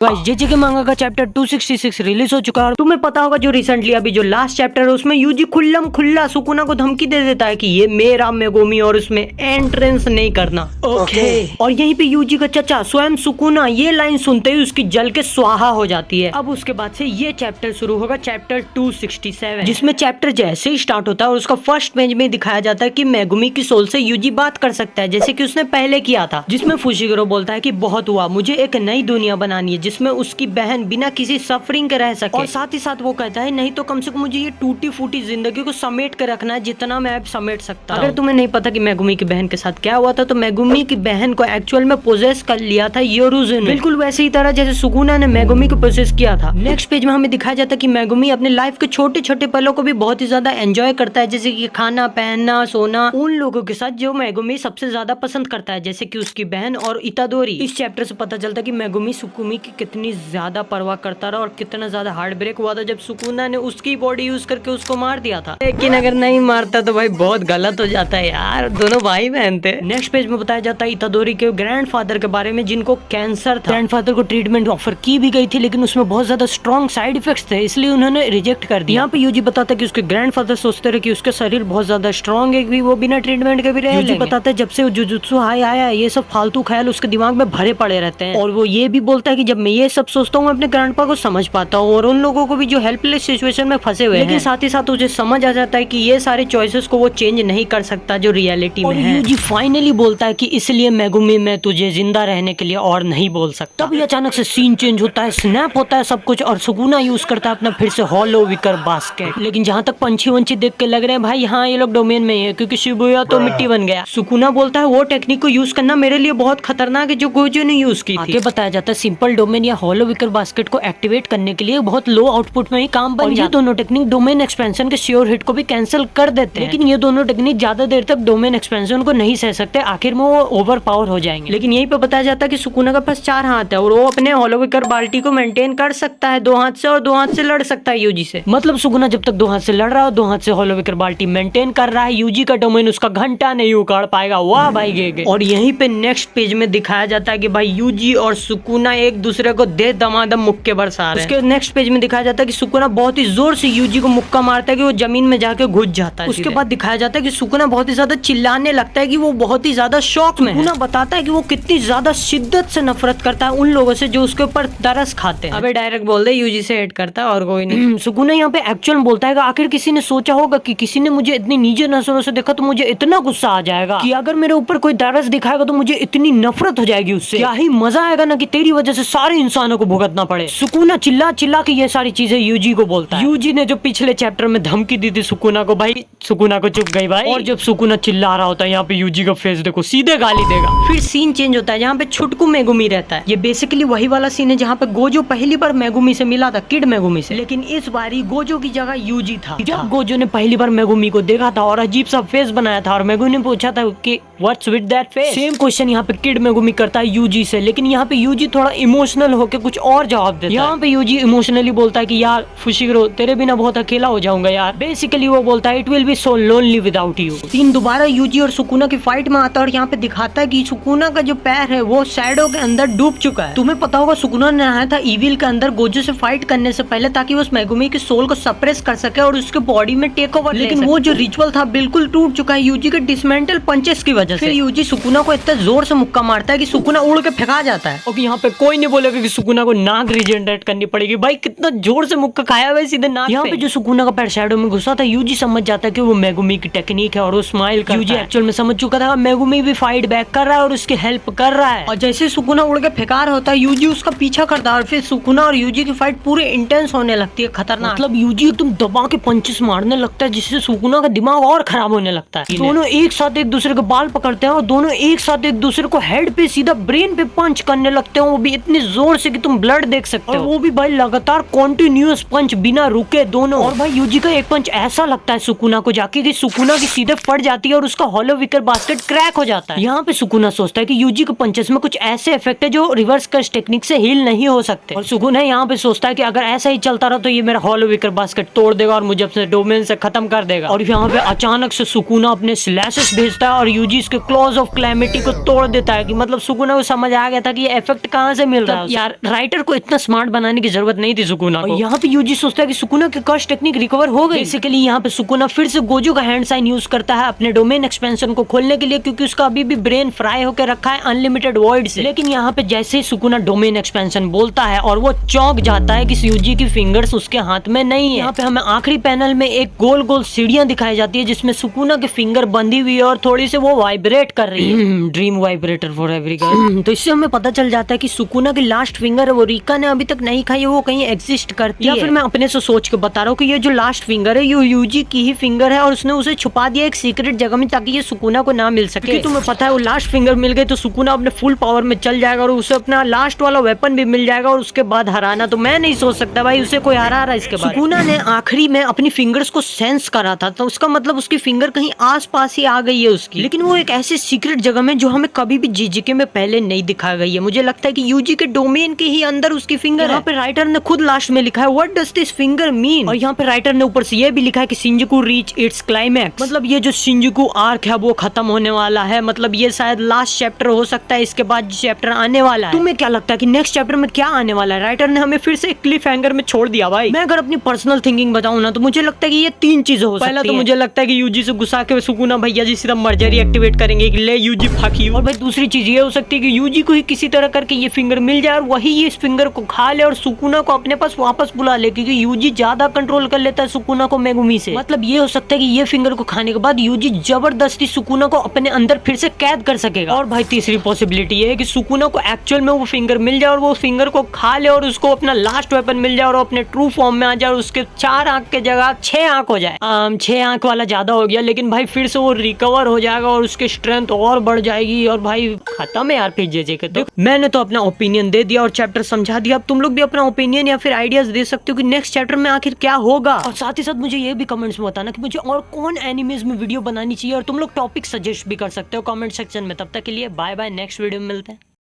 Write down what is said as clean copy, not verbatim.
Guys JJ के मांगा का चैप्टर 266 रिलीज हो चुका है और तुम्हें पता होगा जो रिसेंटली अभी जो लास्ट चैप्टर है उसमें यूजी खुल्लम खुल्ला सुकुना को धमकी दे देता है कि ये मेरा मेगुमी और उसमें एंट्रेंस नहीं करना। ओके। और यहीं पे यूजी का चचा स्वयं सुकुना ये लाइन सुनते ही उसकी जल के स्वाहा हो जाती है। अब उसके बाद से ये चैप्टर शुरू होगा, चैप्टर 267, जिसमें चैप्टर जैसे ही स्टार्ट होता है और उसका फर्स्ट पेज में दिखाया जाता है कि मेगुमी की सोल से यूजी बात कर सकता है जैसे कि उसने पहले किया था, जिसमें फुशिगुरो बोलता है कि बहुत हुआ, मुझे एक नई दुनिया बनानी है जिसमें उसकी बहन बिना किसी सफरिंग के रह सके। और साथ ही साथ वो कहता है नहीं तो कम से कम मुझे ये टूटी फूटी जिंदगी को समेट कर रखना है जितना मैं अब समेट सकता हूं। अगर तुम्हें नहीं पता कि मेगुमी की बहन के साथ क्या हुआ था तो मेगुमी की बहन को एक्चुअल में पोजेस कर लिया था योरुजुन, बिल्कुल वैसे ही तरह जैसे सुकुना ने मेगुमी को पोजेस किया था। नेक्स्ट पेज में हमें दिखाया जाता है कि मेगुमी अपने लाइफ के छोटे छोटे पलों को भी बहुत ही ज्यादा एंजॉय करता है, जैसे कि खाना पहनना सोना उन लोगों के साथ जो मेगुमी सबसे ज्यादा पसंद करता है, जैसे कि उसकी बहन और इतादोरी। इस चैप्टर से पता चलता है कि मेगुमी सुकुमी की कितनी ज्यादा परवाह करता रहा और कितना ज्यादा हार्ट ब्रेक हुआ था जब सुकुना ने उसकी बॉडी यूज करके उसको मार दिया था। लेकिन अगर नहीं मारता तो भाई बहुत गलत हो जाता है यार, दोनों भाई बहन थे। नेक्स्ट पेज में बताया जाता है इतादोरी के ग्रैंडफादर के बारे में जिनको कैंसर था। ग्रैंडफादर को ट्रीटमेंट ऑफर की भी गई थी लेकिन उसमें बहुत ज्यादा स्ट्रॉन्ग साइड इफेक्ट्स थे, इसलिए उन्होंने रिजेक्ट कर दिया। यहाँ पे यूजी बताता है कि उसके ग्रैंडफादर सोचते रहे कि उसका शरीर बहुत ज्यादा स्ट्रॉन्ग है कि वो बिना ट्रीटमेंट के भी रह लेंगे। बताता है जब से जुजुत्सु हाई आया ये सब फालतू ख्याल उसके दिमाग में भरे पड़े रहते हैं और वो ये भी बोलता है कि जब मैं ये सब सोचता हूँ अपने ग्रैंडपा को समझ पाता हूँ और उन लोगों को भी जो हेल्पलेस सिचुएशन में फंसे हुए हैं। लेकिन साथ ही साथ मुझे समझ आ जाता है कि ये सारे चॉइसेस को वो चेंज नहीं कर सकता जो रियलिटी में है। यूजी फाइनली बोलता है कि इसलिए मेगुमी मैं तुझे जिंदा रहने के लिए और नहीं बोल सकता। तभी अचानक से सीन चेंज होता है, स्नैप होता है सब कुछ और सुकुना यूज करता है अपना फिर से हॉलो विकर बास्केट। लेकिन जहाँ तक पंछी वंछी देख के लग रहे हैं भाई हाँ ये लोग डोमेन में ही है क्योंकि शिबुया तो मिट्टी बन गया। सुकुना बोलता है वो टेक्निक को यूज करना मेरे लिए बहुत खतरनाक है जो गोजो ने यूज की थी। आगे बताया जाता है सिंपल डोमेन या हॉलो विकर बास्केट को एक्टिवेट करने के लिए बहुत लो आउटपुट में ही काम बन जाता है। दोनों टेक्निक डोमेन एक्सपेंशन के श्योर हिट को भी कैंसिल कर देते हैं, लेकिन ये दोनों टेक्निक ज्यादा देर तक डोमेन एक्सपेंशन को नहीं सह सकते, आखिर में वो ओवर पावर हो जाएंगे। लेकिन यहीं पे बताया जाता है कि सुकुना के पास 4 हाथ है और वो अपने हॉलो विकर बाल्टी को मेंटेन कर सकता है 2 हाथ से और 2 हाथ से लड़ सकता है यूजी से। मतलब सुकुना जब तक 2 हाथ से लड़ रहा है 2 हाथ से हॉलो विकर बाल्टी मेंटेन कर रहा है, यूजी का डोमेन उसका घंटा नहीं उखाड़ पाएगा। वाह भाई गे। और यहीं पे नेक्स्ट पेज में दिखाया जाता है कि भाई यूजी और सुकुना एक दूसरे को दे दमादम मुक्के बरसा रहे हैं। उसके नेक्स्ट पेज में दिखाया जाता है कि सुकुना बहुत ही जोर से यूजी को मुक्का मारता है कि वो जमीन में जाके घुस जाता है। उसके बाद दिखाया जाता है कि सुकुना बहुत ही ज्यादा चिल्लाने लगता है कि वो बहुत ही ज्यादा शॉक में है। सुकुना बताता है कि वो कितनी ज्यादा शिद्दत से नफरत करता है उन लोगों से जो उसके ऊपर तरस खाते हैं। अबे डायरेक्ट बोल दे यूजी से हेट करता है और कोई नहीं। सुकुना यहाँ पे एक्चुअल में बोलता है कि आखिर किसी ने सोचा होगा कि किसी ने मुझे इतनी नीचे नजरों से देखा तो मुझे इतना गुस्सा आ जाएगा कि अगर मेरे ऊपर कोई तरस दिखाएगा तो मुझे इतनी नफरत हो जाएगी उससे। क्या ही मजा आएगा ना कि तेरी वजह से सारे इंसानों को भुगतना पड़े। सुकुना चिल्ला चिल्ला के ये सारी चीजें यूजी को बोलता है। यूजी ने जो पिछले चैप्टर में धमकी दी थी सुकुना को, भाई सुकुना को चुप गई भाई। और जब सुकुना चिल्ला रहा होता है यहाँ पे यूजी का फेस देखो सीधे गाली देगा। फिर सीन चेंज होता है जहाँ पे छुटकू मेगुमी रहता है। ये बेसिकली वही वाला सीन है जहाँ पे गोजो पहली बार मेगुमी से मिला था, किड मेगुमी से, लेकिन इस बारी गोजो की जगह यूजी था। जब गोजो ने पहली बार मेगुमी को देखा था और अजीब सा फेस बनाया था और मेगुमी ने पूछा था कि what's with that face, same question यहाँ पे किड मेगुमी करता है यूजी से, लेकिन यहाँ पे यूजी थोड़ा इमोशनल होकर कुछ और जवाब देता है। यहाँ पे यूजी इमोशनली बोलता है कि यार फुशिगुरो तेरे बिना बहुत अकेला हो जाऊंगा यार। बेसिकली वो बोलता है it will be so lonely without you. Scene दोबारा यूजी और सुकुना की फाइट में आता है और यहाँ पे दिखाता है कि सुकुना का जो पैर है वो शैडो के अंदर डूब चुका है। तुम्हें पता होगा सुकुना ने आया था इविल के अंदर गोजो से फाइट करने से पहले ताकि वो उस मेगुमी की सोल को सप्रेस कर सके और उसके बॉडी में टेक ओवर, लेकिन वो जो रिचुअल था बिल्कुल टूट चुका है यूजी के डिसमेंटल पंचेस की वजह से। फिर यूजी सुकुना को इतना जोर से मुक्का मारता है कि सुकुना उड़ के फेंका जाता है। और यहाँ पे कोई नहीं बोलेगा कि सुकुना को नाक रिजेनरेट करनी पड़ेगी। भाई कितना जोर से मुक्का खाया हुआ है सीधे नाक। यहाँ पे जो सुकुना का पैर शैडो में घुसा था यूजी समझ जाता है कि वो मेगुमी की टेक्निक है और वो स्माइल करता है। यूजी एक्चुअल में समझ चुका था मेगुमी भी फाइट बैक कर रहा है और उसकी हेल्प कर रहा है। और जैसे सुकुना उड़ के फेंकार होता है यूजी उसका पीछा करता है और फिर सुकुना और यूजी की फाइट पूरी इंटेंस होने लगती है, खतरनाक। मतलब यूजी एकदम दबा के पंचेस मारने लगता है जिससे सुकुना का दिमाग और खराब होने लगता है। दोनों एक साथ एक दूसरे के बाल पकड़ते हैं और दोनों एक साथ एक दूसरे को हेड पे सीधा ब्रेन पे पंच करने लगते हैं, वो भी इतने जोर से कि तुम ब्लड देख सकते हो। वो भी भाई लगातार कॉन्टिन्यूअस पंच बिना रुके दोनों। और भाई यूजी का एक पंच ऐसा लगता है सुकुना को जाके कि सुकुना की सीधे फट जाती है और उसका हॉलो विकर बास्केट क्रैक हो जाता है। यहाँ पे सुकुना सोचता है कि यूजी के पंचेस में कुछ ऐसे इफेक्ट है जो रिवर्स कर्स टेक्निक से हील नहीं हो सकते। और सुकुना यहाँ पे सोचता है कि अगर ऐसा ही चलता रहा तो ये मेरा हॉलो विकर बास्केट तोड़ देगा और मुझे अपने डोमेन से खत्म कर देगा। और यहाँ पे अचानक से सुकुना अपने स्लैशेस भेजता है और यूजी उसके क्लॉज ऑफ क्लैमिटी को तोड़ देता है कि मतलब सुकुना को समझ आ गया था कि ये इफेक्ट कहाँ से मिल रहा है। यार राइटर को इतना स्मार्ट बनाने की जरूरत नहीं थी सुकुना को। यहाँ पे यूजी सोचता है कि सुकुना की कर्स टेक्निक रिकवर हो गई। बेसिकली यहाँ पे सुकुना फिर से गोजू का हैंड साइन यूज करता है अपने डोमेन एक्सपेंशन को खोलने के लिए, क्योंकि उसका अभी भी ब्रेन फ्राई होकर रखा है अनलिमिटेड वॉइड से। लेकिन यहाँ पे जैसे ही सुकुना डोमेन एक्सपेंशन बोलता है और वो चौंक जाता है कि यूजी की फिंगर्स उसके हाथ में नहीं है। यहाँ पे हमें आखिरी पैनल में एक गोल गोल सीढ़ियां दिखाई जाती है जिसमें सुकुना की फिंगर बंधी हुई है और थोड़ी से वो वाइब्रेट कर रही है। Dream vibrator for every girl. तो इससे हमें पता चल जाता है कि सुकुना की लास्ट फिंगर है वो रिका ने अभी तक नहीं खाई है, वो कहीं एग्जिस्ट करती है। या फिर मैं अपने से सोच के बता रहा हूँ कि ये जो लास्ट फिंगर है ये यूजी की ही फिंगर है और उसने उसे छुपा दिया एक सीक्रेट जगह में ताकि ये सुकुना को ना मिल सके। तुम्हें पता है वो लास्ट फिंगर मिल गई तो सुकुना अपने फुल पावर में चल जाएगा और उसे अपना लास्ट वाला वेपन भी मिल जाएगा और उसके बाद हराना तो मैं नहीं सोच सकता भाई, उसे कोई हरा रहा है इसके बाद। सुकुना ने आखिरी में अपनी फिंगर्स को सेंस करा था तो उसका मतलब उसकी फिंगर कहीं आस पास ही आ गई है उसकी, लेकिन वो एक ऐसे सीक्रेट जगह में जो हमें कभी भी जीजीके में पहले नहीं दिखा गई है। मुझे लगता है कि यूजी के डोमेन के ही अंदर उसकी फिंगर है। यहाँ पे राइटर ने खुद लास्ट में लिखा है what does this finger mean, और यहाँ पे राइटर ने ऊपर से ये भी लिखा है कि शिंजुकू रीच इट्स क्लाइमैक्स, मतलब ये जो शिंजुकू आर्क है वो खत्म होने वाला है, मतलब ये शायद लास्ट चैप्टर हो सकता है, इसके बाद चैप्टर आने वाला है। तुम्हें क्या लगता है कि नेक्स्ट चैप्टर में क्या आने वाला है? राइटर ने हमें फिर से एक क्लिफ हैंगर में छोड़ दिया भाई। मैं अगर अपनी पर्सनल थिंकिंग बताऊं ना तो मुझे लगता है कि ये 3 चीजें हो सकती है। पहला तो मुझे लगता है कि यूजी से गुस्सा के सुकुना भैया जी सिर्फ मर्जरी एक्टिवेट करेंगे कि ले यूजी फाकी। और भाई दूसरी चीज ये हो सकती है कि यूजी को ही किसी तरह करके ये फिंगर मिल जाए और वही इस फिंगर को खा ले और सुकुना को अपने पास वापस बुला ले, क्योंकि यूजी ज्यादा कंट्रोल कर लेता है सुकुना को मेगुमी से। मतलब ये हो सकता है कि ये फिंगर को खाने के बाद यूजी जबरदस्ती सुकुना को अपने अंदर फिर से कैद कर सकेगा। और भाई तीसरी पॉसिबिलिटी ये है कि सुकुना को एक्चुअल में वो फिंगर मिल जाए और वो फिंगर को खा ले और उसको अपना लास्ट वेपन मिल जाए और अपने ट्रू फॉर्म में आ जाए और उसके 4 आंख के जगह 6 आंख हो जाए। 6 आंख वाला ज्यादा हो गया, लेकिन भाई फिर से वो रिकवर हो जाएगा और उसकी स्ट्रेंथ और बढ़ जाएगी और भाई खत्म है यार फिर जेजे के। तो मैंने तो अपना ओपिनियन दे दिया और चैप्टर समझा दिया, अब तुम लोग भी अपना ओपिनियन या फिर आइडियाज दे सकते हो कि नेक्स्ट चैप्टर में आखिर क्या होगा। और साथ ही साथ मुझे ये भी कमेंट्स में बताना कि मुझे और कौन एनिमेज में वीडियो बनानी चाहिए और तुम लोग टॉपिक सजेस्ट भी कर सकते हो कमेंट सेक्शन में। तब तक के लिए बाय बाय, नेक्स्ट वीडियो में मिलते हैं।